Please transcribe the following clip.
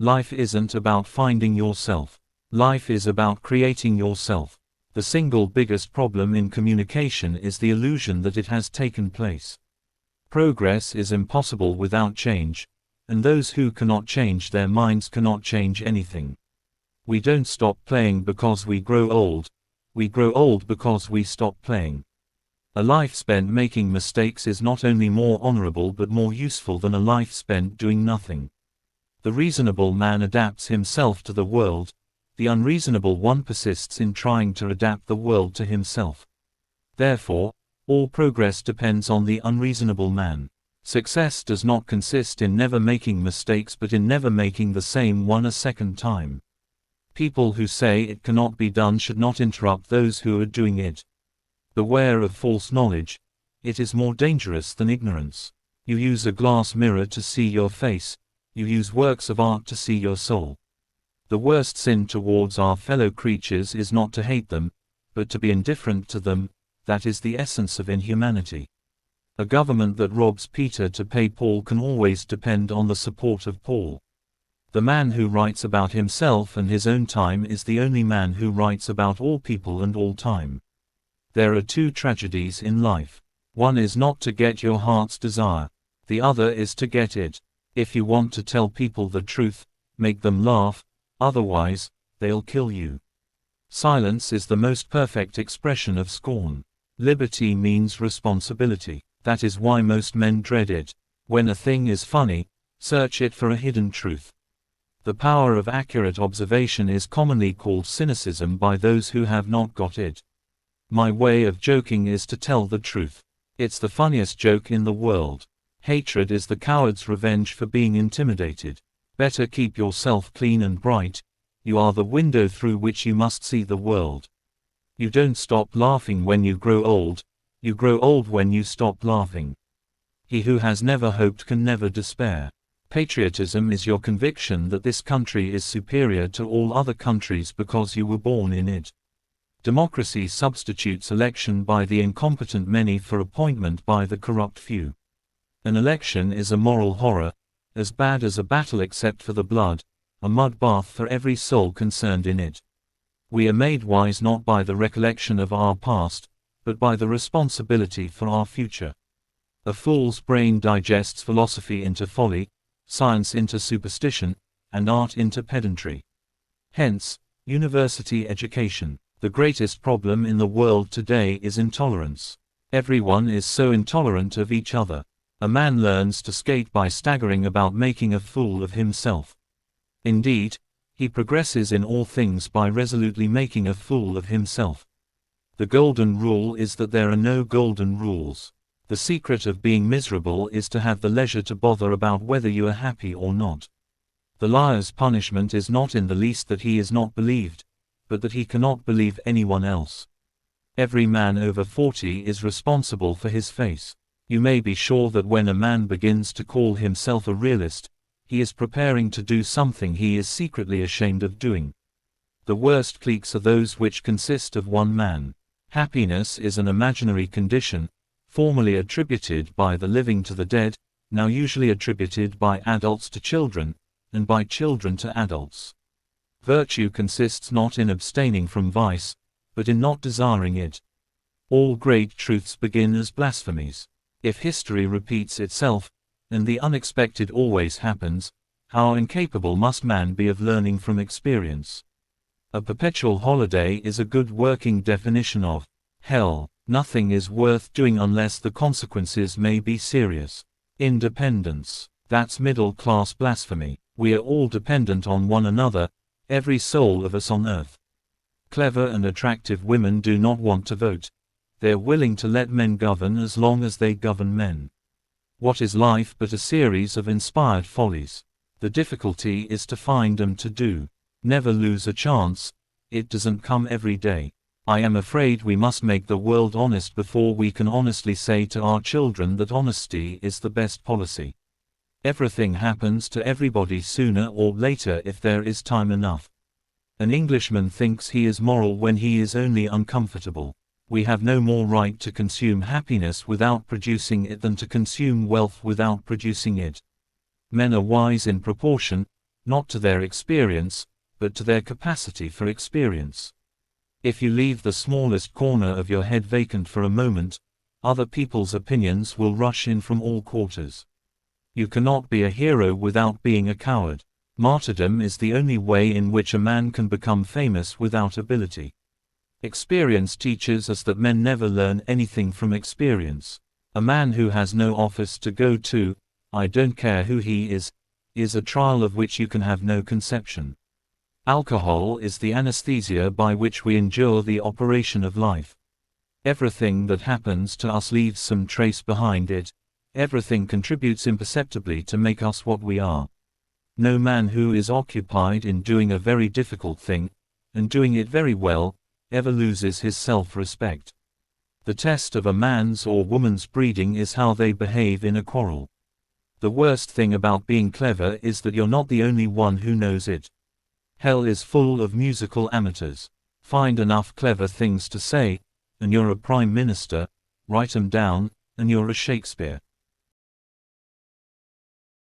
Life isn't about finding yourself. Life is about creating yourself. The single biggest problem in communication is the illusion that it has taken place. Progress is impossible without change, and those who cannot change their minds cannot change anything. We don't stop playing because we grow old. We grow old because we stop playing. A life spent making mistakes is not only more honorable but more useful than a life spent doing nothing. The reasonable man adapts himself to the world. The unreasonable one persists in trying to adapt the world to himself. Therefore, all progress depends on the unreasonable man. Success does not consist in never making mistakes but in never making the same one a second time. People who say it cannot be done should not interrupt those who are doing it. Beware of false knowledge. It is more dangerous than ignorance. You use a glass mirror to see your face. You use works of art to see your soul. The worst sin towards our fellow creatures is not to hate them, but to be indifferent to them. That is the essence of inhumanity. A government that robs Peter to pay Paul can always depend on the support of Paul. The man who writes about himself and his own time is the only man who writes about all people and all time. There are two tragedies in life. One is not to get your heart's desire. The other is to get it. If you want to tell people the truth, make them laugh. Otherwise, they'll kill you. Silence is the most perfect expression of scorn. Liberty means responsibility. That is why most men dread it. When a thing is funny, search it for a hidden truth. The power of accurate observation is commonly called cynicism by those who have not got it. My way of joking is to tell the truth. It's the funniest joke in the world. Hatred is the coward's revenge for being intimidated. Better keep yourself clean and bright. You are the window through which you must see the world. You don't stop laughing when you grow old. You grow old when you stop laughing. He who has never hoped can never despair. Patriotism is your conviction that this country is superior to all other countries because you were born in it. Democracy substitutes election by the incompetent many for appointment by the corrupt few. An election is a moral horror, as bad as a battle except for the blood, a mud bath for every soul concerned in it. We are made wise not by the recollection of our past, but by the responsibility for our future. A fool's brain digests philosophy into folly, science into superstition, and art into pedantry. Hence, university education. The greatest problem in the world today is intolerance. Everyone is so intolerant of each other. A man learns to skate by staggering about making a fool of himself. Indeed, he progresses in all things by resolutely making a fool of himself. The golden rule is that there are no golden rules. The secret of being miserable is to have the leisure to bother about whether you are happy or not. The liar's punishment is not in the least that he is not believed, but that he cannot believe anyone else. Every man over 40 is responsible for his face. You may be sure that when a man begins to call himself a realist, he is preparing to do something he is secretly ashamed of doing. The worst cliques are those which consist of one man. Happiness is an imaginary condition, formerly attributed by the living to the dead, now usually attributed by adults to children, and by children to adults. Virtue consists not in abstaining from vice, but in not desiring it. All great truths begin as blasphemies. If history repeats itself, and the unexpected always happens, how incapable must man be of learning from experience? A perpetual holiday is a good working definition of hell. Nothing is worth doing unless the consequences may be serious. Independence. That's middle-class blasphemy. We are all dependent on one another, every soul of us on earth. Clever and attractive women do not want to vote. They're willing to let men govern as long as they govern men. What is life but a series of inspired follies? The difficulty is to find them to do. Never lose a chance. It doesn't come every day. I am afraid we must make the world honest before we can honestly say to our children that honesty is the best policy. Everything happens to everybody sooner or later if there is time enough. An Englishman thinks he is moral when he is only uncomfortable. We have no more right to consume happiness without producing it than to consume wealth without producing it. Men are wise in proportion, not to their experience, but to their capacity for experience. If you leave the smallest corner of your head vacant for a moment, other people's opinions will rush in from all quarters. You cannot be a hero without being a coward. Martyrdom is the only way in which a man can become famous without ability. Experience teaches us that men never learn anything from experience. A man who has no office to go to, I don't care who he is a trial of which you can have no conception. Alcohol is the anesthesia by which we endure the operation of life. Everything that happens to us leaves some trace behind it. Everything contributes imperceptibly to make us what we are. No man who is occupied in doing a very difficult thing, and doing it very well, ever loses his self-respect. The test of a man's or woman's breeding is how they behave in a quarrel. The worst thing about being clever is that you're not the only one who knows it. Hell is full of musical amateurs. Find enough clever things to say, and you're a prime minister. Write 'em down, and you're a Shakespeare.